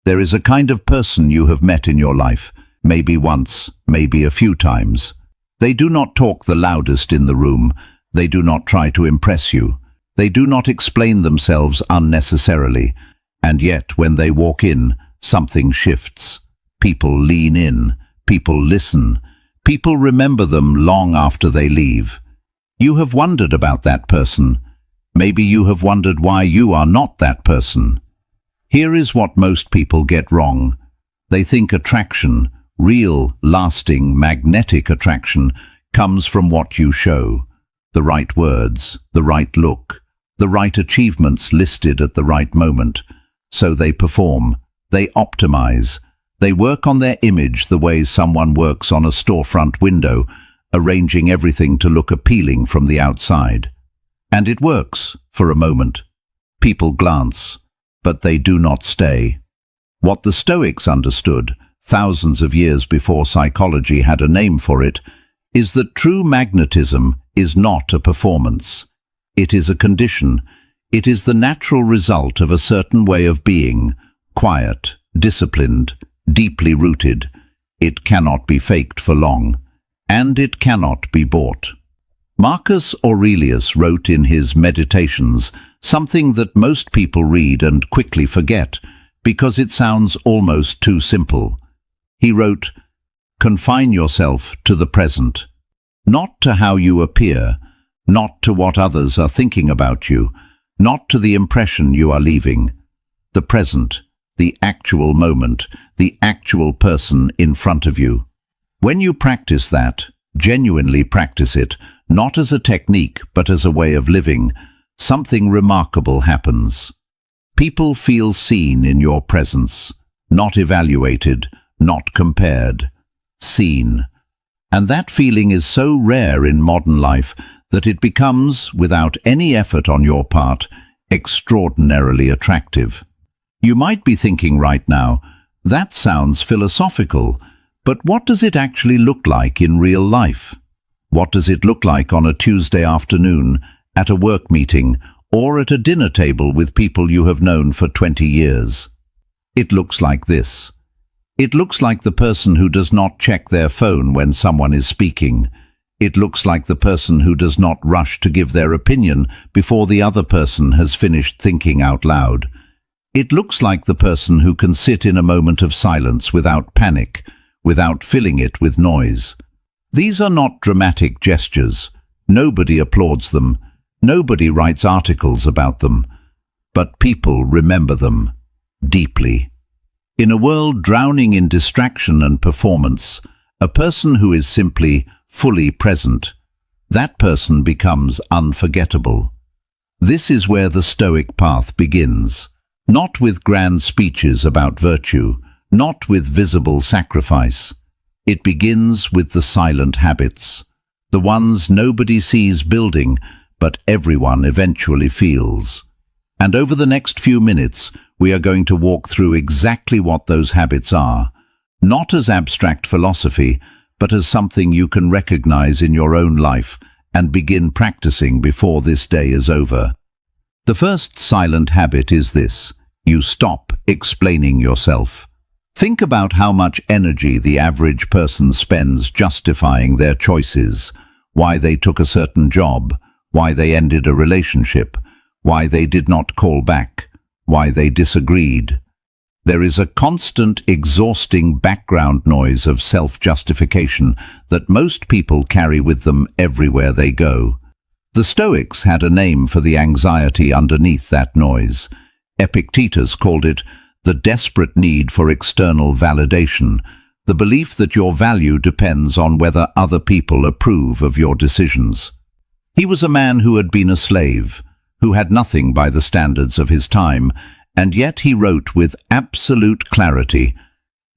There is a kind of person you have met in your life, maybe once, maybe a few times. They do not talk the loudest in the room. They do not try to impress you. They do not explain themselves unnecessarily. And yet, when they walk in, something shifts. People lean in. People listen. People remember them long after they leave. You have wondered about that person. Maybe you have wondered why you are not that person. Here is what most people get wrong. They think attraction, real, lasting, magnetic attraction, comes from what you show. The right words, the right look, the right achievements listed at the right moment. So they perform, they optimize, they work on their image the way someone works on a storefront window, arranging everything to look appealing from the outside. And it works, for a moment. People glance, but they do not stay. What the Stoics understood, thousands of years before psychology had a name for it, is that true magnetism is not a performance. It is a condition. It is the natural result of a certain way of being, quiet, disciplined, deeply rooted. It cannot be faked for long, and it cannot be bought. Marcus Aurelius wrote in his Meditations something that most people read and quickly forget because it sounds almost too simple. He wrote, "Confine yourself to the present, not to how you appear, not to what others are thinking about you, not to the impression you are leaving. The present, the actual moment, the actual person in front of you." When you practice that, genuinely practice it, not as a technique but as a way of living, something remarkable happens. People feel seen in your presence, not evaluated, not compared, seen. And that feeling is so rare in modern life that it becomes, without any effort on your part, extraordinarily attractive. You might be thinking right now, that sounds philosophical, but what does it actually look like in real life? What does it look like on a Tuesday afternoon, at a work meeting, or at a dinner table with people you have known for 20 years? It looks like this. It looks like the person who does not check their phone when someone is speaking. It looks like the person who does not rush to give their opinion before the other person has finished thinking out loud. It looks like the person who can sit in a moment of silence without panic, without filling it with noise. These are not dramatic gestures. Nobody applauds them. Nobody writes articles about them. But people remember them deeply. In a world drowning in distraction and performance, a person who is simply fully present, that person becomes unforgettable. This is where the Stoic path begins. Not with grand speeches about virtue, not with visible sacrifice. It begins with the silent habits, the ones nobody sees building, but everyone eventually feels. And over the next few minutes, we are going to walk through exactly what those habits are, not as abstract philosophy, but as something you can recognize in your own life and begin practicing before this day is over. The first silent habit is this: you stop explaining yourself. Think about how much energy the average person spends justifying their choices, why they took a certain job, why they ended a relationship, why they did not call back, why they disagreed. There is a constant, exhausting background noise of self-justification that most people carry with them everywhere they go. The Stoics had a name for the anxiety underneath that noise. Epictetus called it the desperate need for external validation, the belief that your value depends on whether other people approve of your decisions. He was a man who had been a slave, who had nothing by the standards of his time, and yet he wrote with absolute clarity,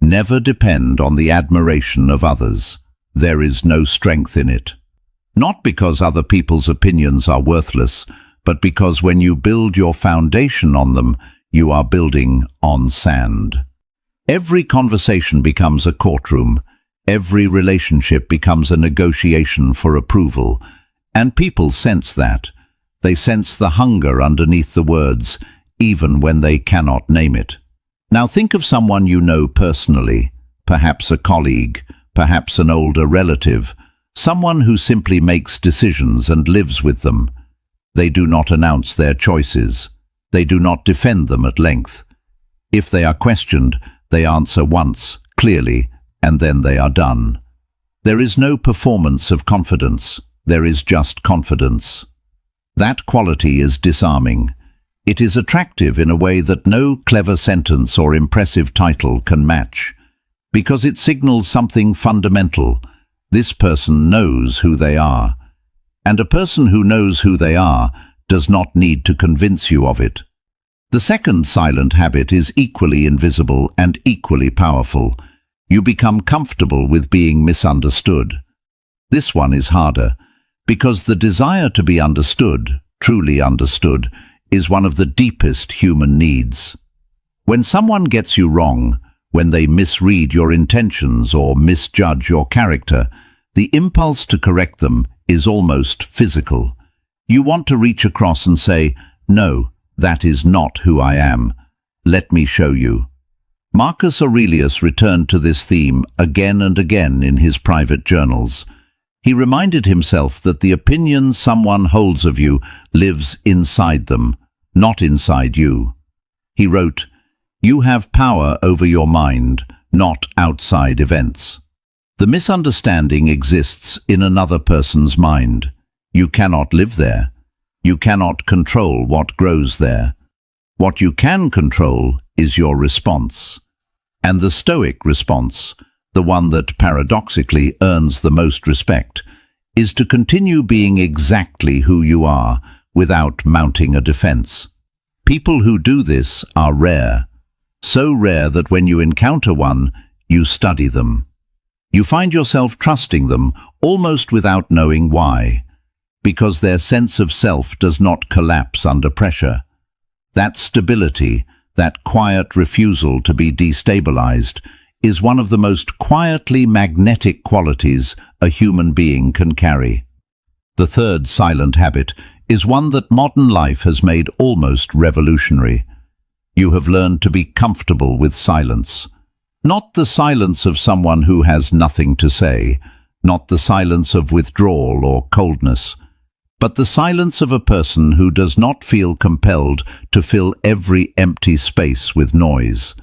"Never depend on the admiration of others. There is no strength in it." Not because other people's opinions are worthless, but because when you build your foundation on them, you are building on sand. Every conversation becomes a courtroom. Every relationship becomes a negotiation for approval. And people sense that. They sense the hunger underneath the words, even when they cannot name it. Now think of someone you know personally, perhaps a colleague, perhaps an older relative, someone who simply makes decisions and lives with them. They do not announce their choices. They do not defend them at length. If they are questioned, they answer once, clearly, and then they are done. There is no performance of confidence. There is just confidence. That quality is disarming. It is attractive in a way that no clever sentence or impressive title can match, because it signals something fundamental. This person knows who they are. And a person who knows who they are does not need to convince you of it. The second silent habit is equally invisible and equally powerful. You become comfortable with being misunderstood. This one is harder, because the desire to be understood, truly understood, is one of the deepest human needs. When someone gets you wrong, when they misread your intentions or misjudge your character, the impulse to correct them is almost physical. You want to reach across and say, "No, that is not who I am. Let me show you." Marcus Aurelius returned to this theme again and again in his private journals. He reminded himself that the opinion someone holds of you lives inside them, not inside you. He wrote, "You have power over your mind, not outside events." The misunderstanding exists in another person's mind. You cannot live there. You cannot control what grows there. What you can control is your response. And the Stoic response, the one that paradoxically earns the most respect, is to continue being exactly who you are without mounting a defense. People who do this are rare, so rare that when you encounter one, you study them. You find yourself trusting them almost without knowing why, because their sense of self does not collapse under pressure. That stability, that quiet refusal to be destabilized, is one of the most quietly magnetic qualities a human being can carry. The third silent habit is one that modern life has made almost revolutionary. You have learned to be comfortable with silence. Not the silence of someone who has nothing to say, not the silence of withdrawal or coldness, but the silence of a person who does not feel compelled to fill every empty space with noise,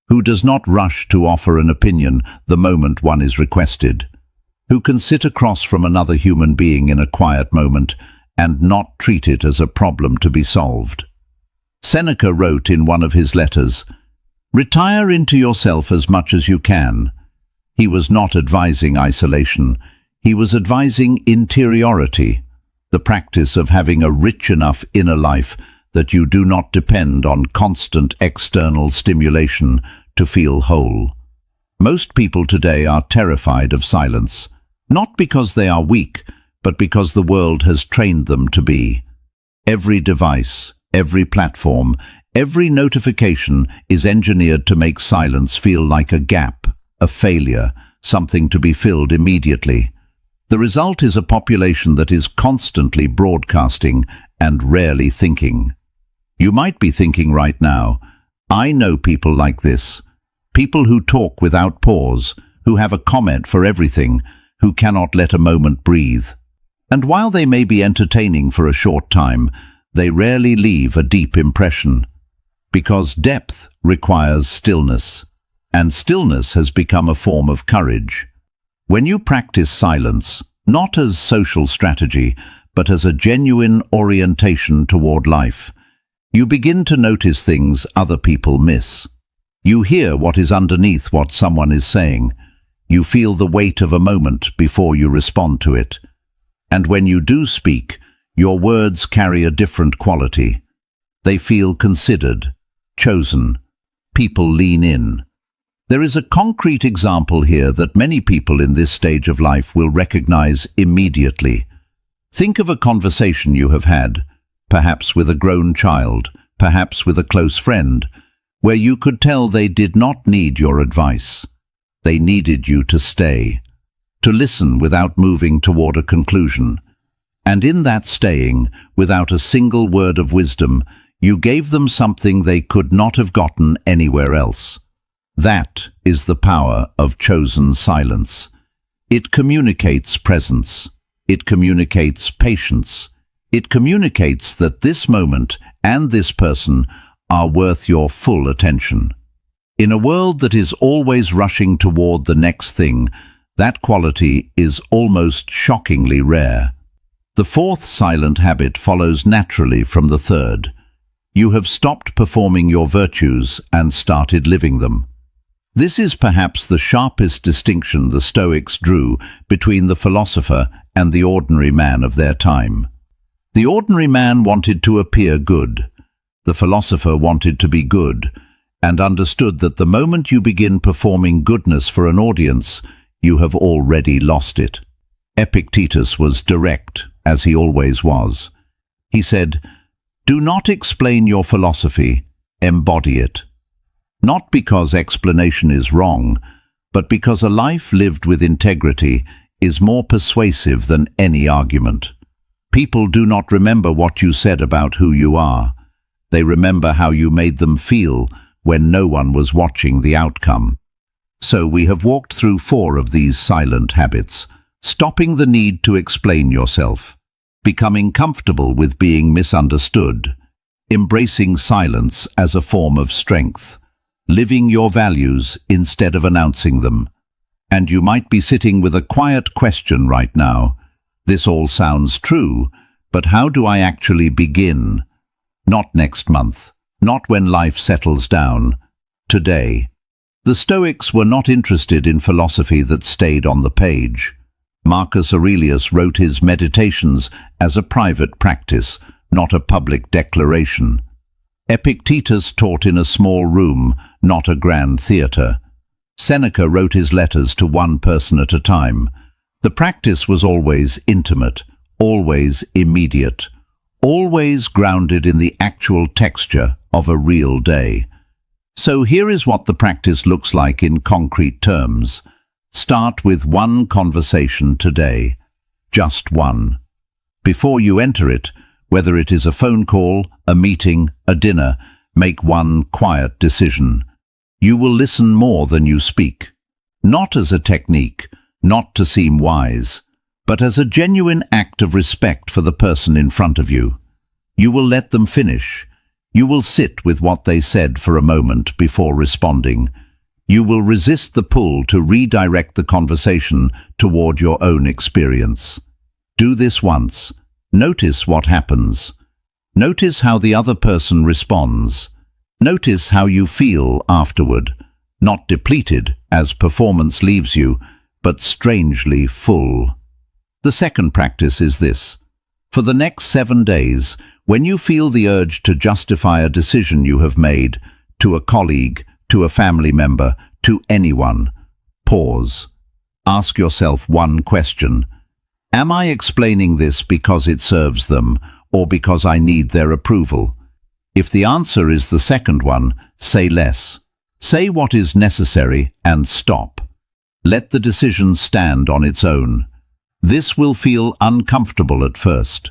who does not rush to offer an opinion the moment one is requested, who can sit across from another human being in a quiet moment and not treat it as a problem to be solved. Seneca wrote in one of his letters, "Retire into yourself as much as you can." He was not advising isolation. He was advising interiority, the practice of having a rich enough inner life that you do not depend on constant external stimulation to feel whole. Most people today are terrified of silence, not because they are weak, but because the world has trained them to be. Every device, every platform, every notification is engineered to make silence feel like a gap, a failure, something to be filled immediately. The result is a population that is constantly broadcasting and rarely thinking. You might be thinking right now, I know people like this, people who talk without pause, who have a comment for everything, who cannot let a moment breathe. And while they may be entertaining for a short time, they rarely leave a deep impression. Because depth requires stillness, and stillness has become a form of courage. When you practice silence, not as social strategy, but as a genuine orientation toward life, you begin to notice things other people miss. You hear what is underneath what someone is saying. You feel the weight of a moment before you respond to it. And when you do speak, your words carry a different quality. They feel considered, chosen. People lean in. There is a concrete example here that many people in this stage of life will recognize immediately. Think of a conversation you have had, perhaps with a grown child, perhaps with a close friend, where you could tell they did not need your advice. They needed you to stay, to listen without moving toward a conclusion. And in that staying, without a single word of wisdom, You gave them something they could not have gotten anywhere else. That is the power of chosen silence. It communicates presence. It communicates patience. It communicates that this moment and this person are worth your full attention. In a world that is always rushing toward the next thing, that quality is almost shockingly rare. The fourth silent habit follows naturally from the third. You have stopped performing your virtues and started living them. This is perhaps the sharpest distinction the Stoics drew between the philosopher and the ordinary man of their time. The ordinary man wanted to appear good. The philosopher wanted to be good, and understood that the moment you begin performing goodness for an audience, you have already lost it. Epictetus was direct, as he always was. He said, "Do not explain your philosophy, embody it." Not because explanation is wrong, but because a life lived with integrity is more persuasive than any argument. People do not remember what you said about who you are. They remember how you made them feel when no one was watching the outcome. So we have walked through 4 of these silent habits: stopping the need to explain yourself, becoming comfortable with being misunderstood, embracing silence as a form of strength, living your values instead of announcing them. And you might be sitting with a quiet question right now. This all sounds true, but how do I actually begin? Not next month, not when life settles down. Today. The Stoics were not interested in philosophy that stayed on the page. Marcus Aurelius wrote his meditations as a private practice, not a public declaration. Epictetus taught in a small room, not a grand theatre. Seneca wrote his letters to one person at a time. The practice was always intimate, always immediate, always grounded in the actual texture of a real day. So here is what the practice looks like in concrete terms. Start with one conversation today. Just one. Before you enter it, whether it is a phone call, a meeting, a dinner, make one quiet decision. You will listen more than you speak. Not as a technique, not to seem wise, but as a genuine act of respect for the person in front of you. You will let them finish. You will sit with what they said for a moment before responding. You will resist the pull to redirect the conversation toward your own experience. Do this once. Notice what happens. Notice how the other person responds. Notice how you feel afterward, not depleted as performance leaves you, but strangely full. The second practice is this. For the next 7 days, when you feel the urge to justify a decision you have made, to a colleague, to a family member, to anyone, pause. Ask yourself one question. Am I explaining this because it serves them, or because I need their approval? If the answer is the second one, say less. Say what is necessary and stop. Let the decision stand on its own. This will feel uncomfortable at first.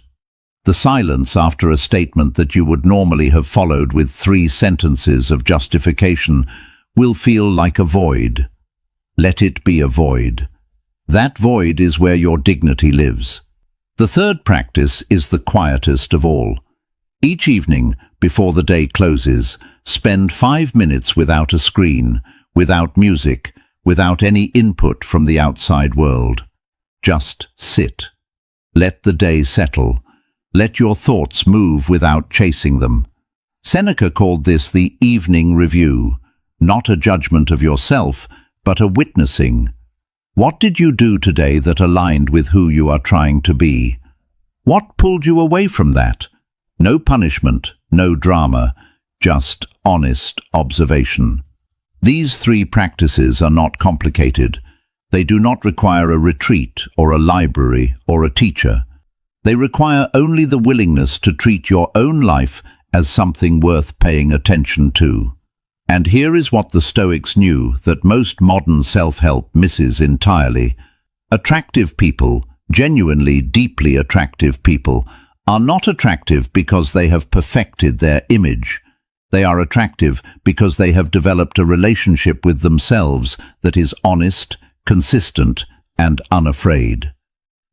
The silence after a statement that you would normally have followed with 3 sentences of justification will feel like a void. Let it be a void. That void is where your dignity lives. The third practice is the quietest of all. Each evening, before the day closes, spend 5 minutes without a screen, without music, without any input from the outside world. Just sit. Let the day settle. Let your thoughts move without chasing them. Seneca called this the evening review, not a judgment of yourself, but a witnessing. What did you do today that aligned with who you are trying to be? What pulled you away from that? No punishment, no drama, just honest observation. These 3 practices are not complicated. They do not require a retreat or a library or a teacher. They require only the willingness to treat your own life as something worth paying attention to. And here is what the Stoics knew that most modern self-help misses entirely. Attractive people, genuinely deeply attractive people, are not attractive because they have perfected their image. They are attractive because they have developed a relationship with themselves that is honest, consistent, and unafraid.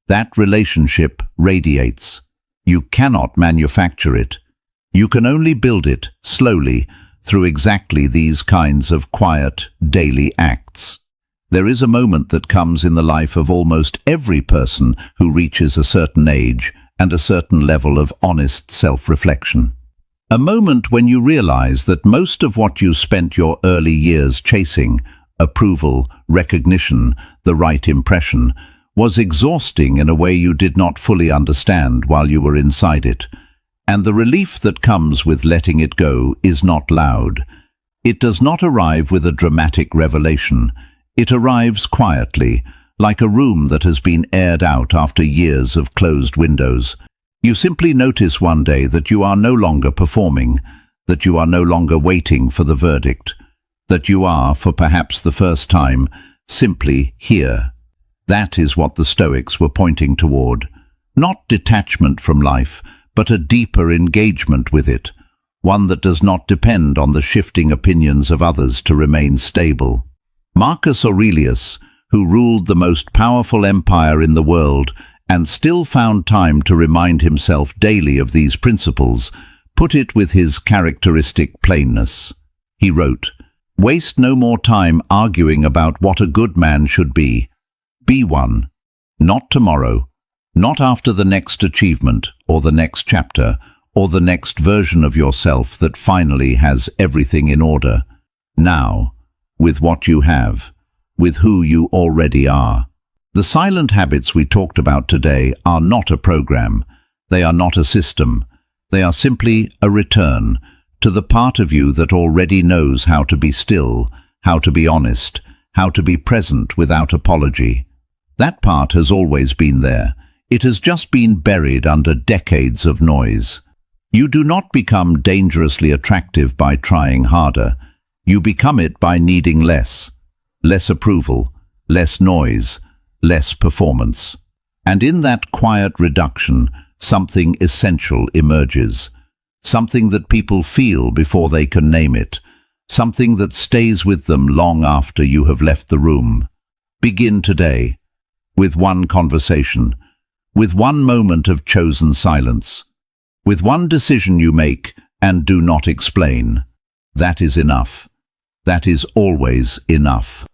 That relationship radiates. You cannot manufacture it. You can only build it slowly through exactly these kinds of quiet, daily acts. There is a moment that comes in the life of almost every person who reaches a certain age and a certain level of honest self-reflection. A moment when you realize that most of what you spent your early years chasing, approval, recognition, the right impression, was exhausting in a way you did not fully understand while you were inside it. And the relief that comes with letting it go is not loud. It does not arrive with a dramatic revelation. It arrives quietly, like a room that has been aired out after years of closed windows. You simply notice one day that you are no longer performing, that you are no longer waiting for the verdict, that you are, for perhaps the first time, simply here. That is what the Stoics were pointing toward. Not detachment from life, but a deeper engagement with it, one that does not depend on the shifting opinions of others to remain stable. Marcus Aurelius, who ruled the most powerful empire in the world and still found time to remind himself daily of these principles, put it with his characteristic plainness. He wrote, "Waste no more time arguing about what a good man should be. Be one. Not tomorrow, not after the next achievement or the next chapter or the next version of yourself that finally has everything in order. Now, with what you have, with who you already are." The silent habits we talked about today are not a program. They are not a system. They are simply a return to the part of you that already knows how to be still, how to be honest, how to be present without apology. That part has always been there. It has just been buried under decades of noise. You do not become dangerously attractive by trying harder. You become it by needing less. Less approval, less noise, less performance. And in that quiet reduction, something essential emerges. Something that people feel before they can name it. Something that stays with them long after you have left the room. Begin today, with one conversation, with one moment of chosen silence, with one decision you make and do not explain. That is enough. That is always enough.